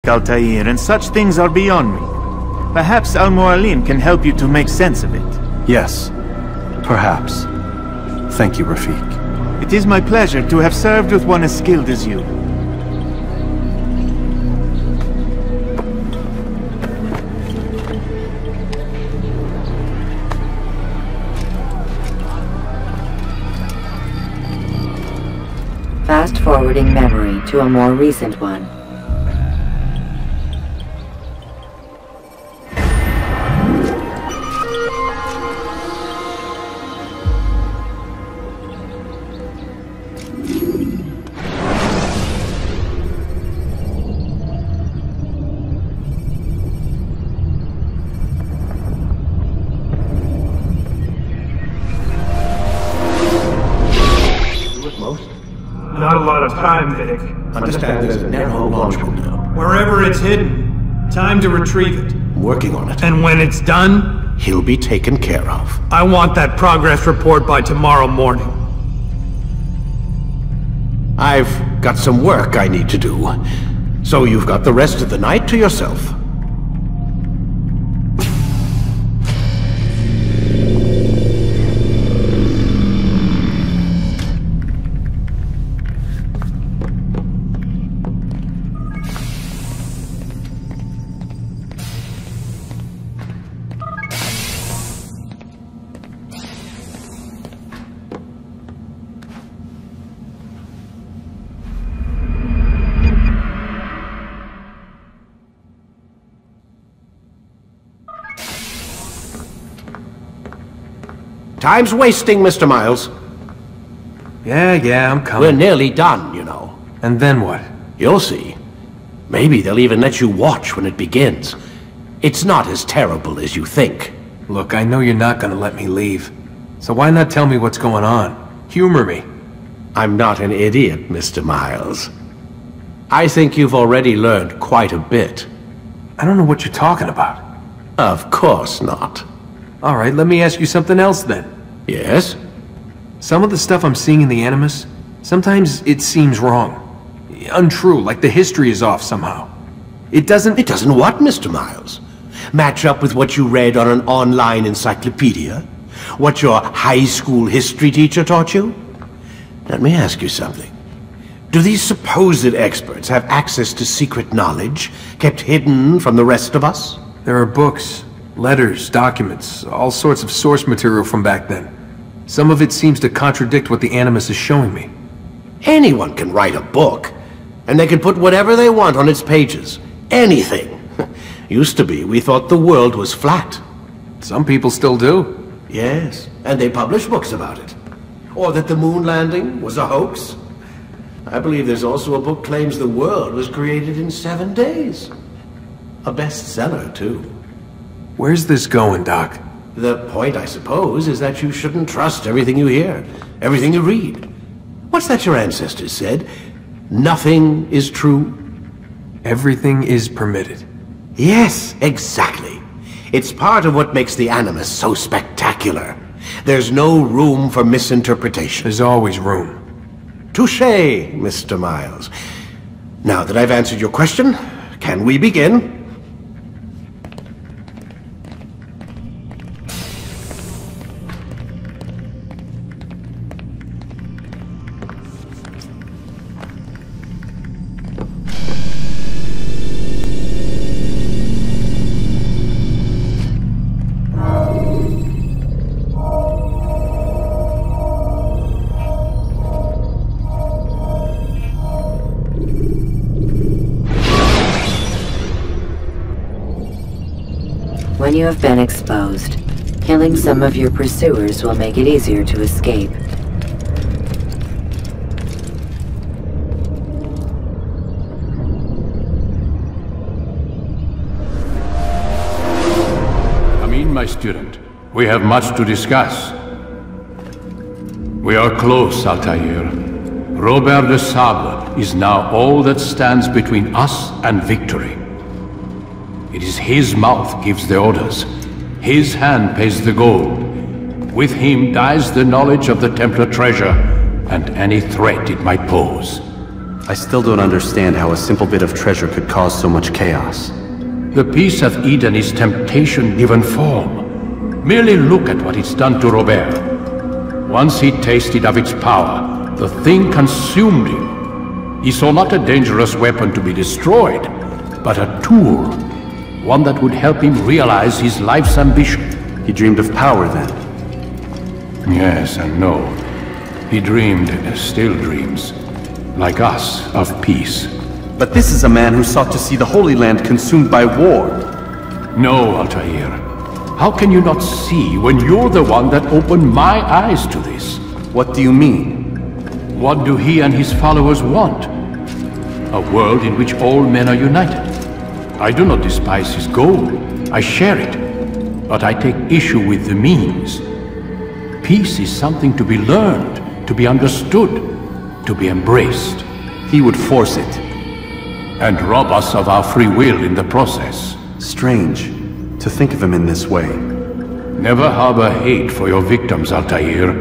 Altair, and such things are beyond me. Perhaps Al-Mualim can help you to make sense of it. Yes, perhaps. Thank you, Rafik. It is my pleasure to have served with one as skilled as you. Fast-forwarding memory to a more recent one. Not a lot of time, Vic. Understand there's a narrow launch window. Wherever it's hidden, time to retrieve it. Working on it. And when it's done, He'll be taken care of. I want that progress report by tomorrow morning. I've got some work I need to do, so you've got the rest of the night to yourself. Time's wasting, Mr. Miles. Yeah, I'm coming. We're nearly done, you know. And then what? You'll see. Maybe they'll even let you watch when it begins. It's not as terrible as you think. Look, I know you're not gonna let me leave. So why not tell me what's going on? Humor me. I'm not an idiot, Mr. Miles. I think you've already learned quite a bit. I don't know what you're talking about. Of course not. Alright, let me ask you something else then. Yes? Some of the stuff I'm seeing in the Animus, sometimes it seems wrong. Untrue, like the history is off somehow. It doesn't... It doesn't what, Mr. Miles? Match up with what you read on an online encyclopedia? What your high school history teacher taught you? Let me ask you something. Do these supposed experts have access to secret knowledge, kept hidden from the rest of us? There are books, letters, documents, all sorts of source material from back then. Some of it seems to contradict what the Animus is showing me. Anyone can write a book, and they can put whatever they want on its pages. Anything. Used to be, we thought the world was flat. Some people still do. Yes, and they publish books about it. Or that the moon landing was a hoax. I believe there's also a book claims the world was created in 7 days. A bestseller, too. Where's this going, Doc? The point, I suppose, is that you shouldn't trust everything you hear, everything you read. What's that your ancestors said? Nothing is true? Everything is permitted. Yes, exactly. It's part of what makes the Animus so spectacular. There's no room for misinterpretation. There's always room. Touché, Mr. Miles. Now that I've answered your question, can we begin? When you have been exposed, killing some of your pursuers will make it easier to escape. Come in, my student. We have much to discuss. We are close, Altair. Robert de Sable is now all that stands between us and victory. It is his mouth gives the orders. His hand pays the gold. With him dies the knowledge of the Templar treasure and any threat it might pose. I still don't understand how a simple bit of treasure could cause so much chaos. The piece of Eden is temptation given form. Merely look at what it's done to Robert. Once he tasted of its power, the thing consumed him. He saw not a dangerous weapon to be destroyed, but a tool. One that would help him realize his life's ambition. He dreamed of power then? Yes and no. He dreamed, still dreams, like us, of peace. But this is a man who sought to see the Holy Land consumed by war. No, Altair. How can you not see when you're the one that opened my eyes to this? What do you mean? What do he and his followers want? A world in which all men are united. I do not despise his goal. I share it. But I take issue with the means. Peace is something to be learned, to be understood, to be embraced. He would force it. And rob us of our free will in the process. Strange, to think of him in this way. Never harbor hate for your victims, Altair.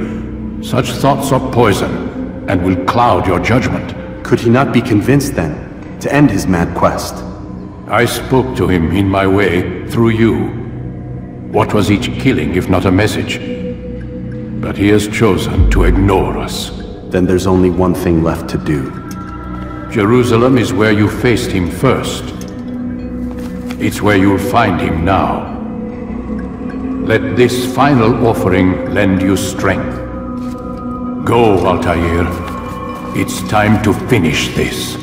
Such thoughts are poison, and will cloud your judgment. Could he not be convinced then, to end his mad quest? I spoke to him in my way, through you. What was each killing if not a message? But he has chosen to ignore us. Then there's only one thing left to do. Jerusalem is where you faced him first. It's where you'll find him now. Let this final offering lend you strength. Go, Altair. It's time to finish this.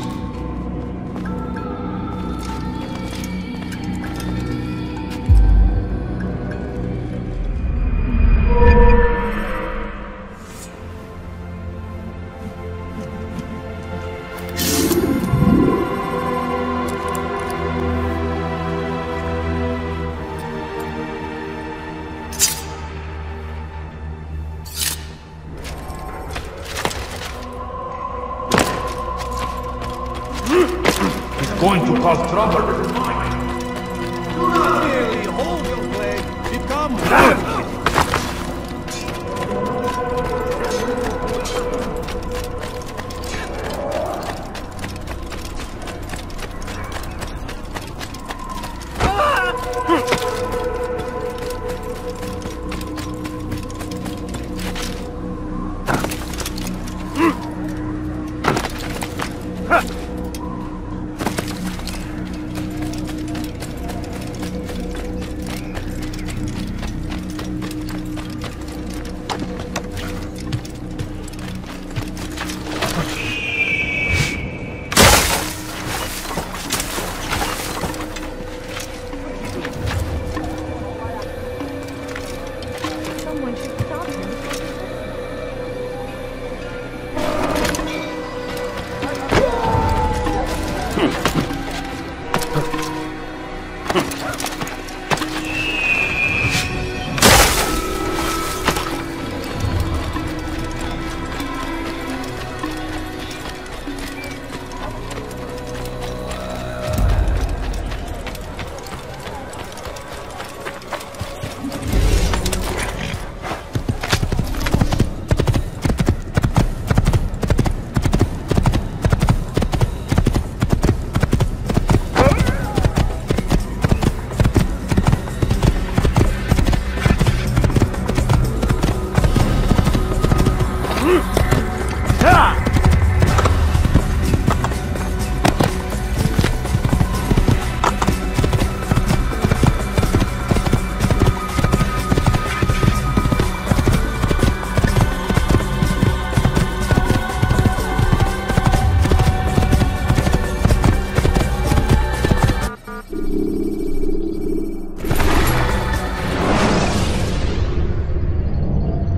Going to cause trouble. Do not merely hold your blade, become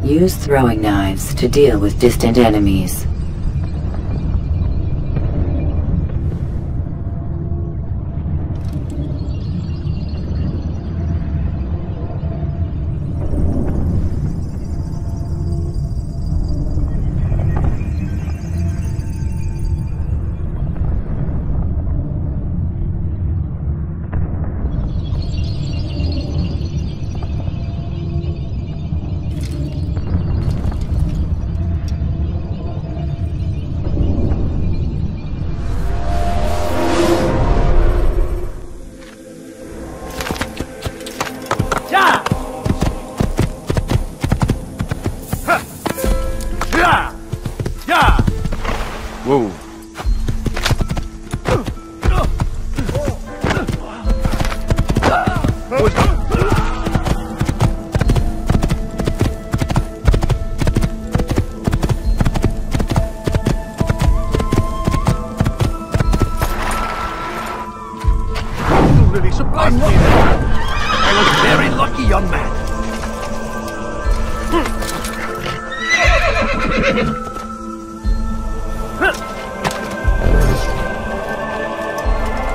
Use throwing knives to deal with distant enemies. Whoa. You really surprised me there. I was very lucky, young man.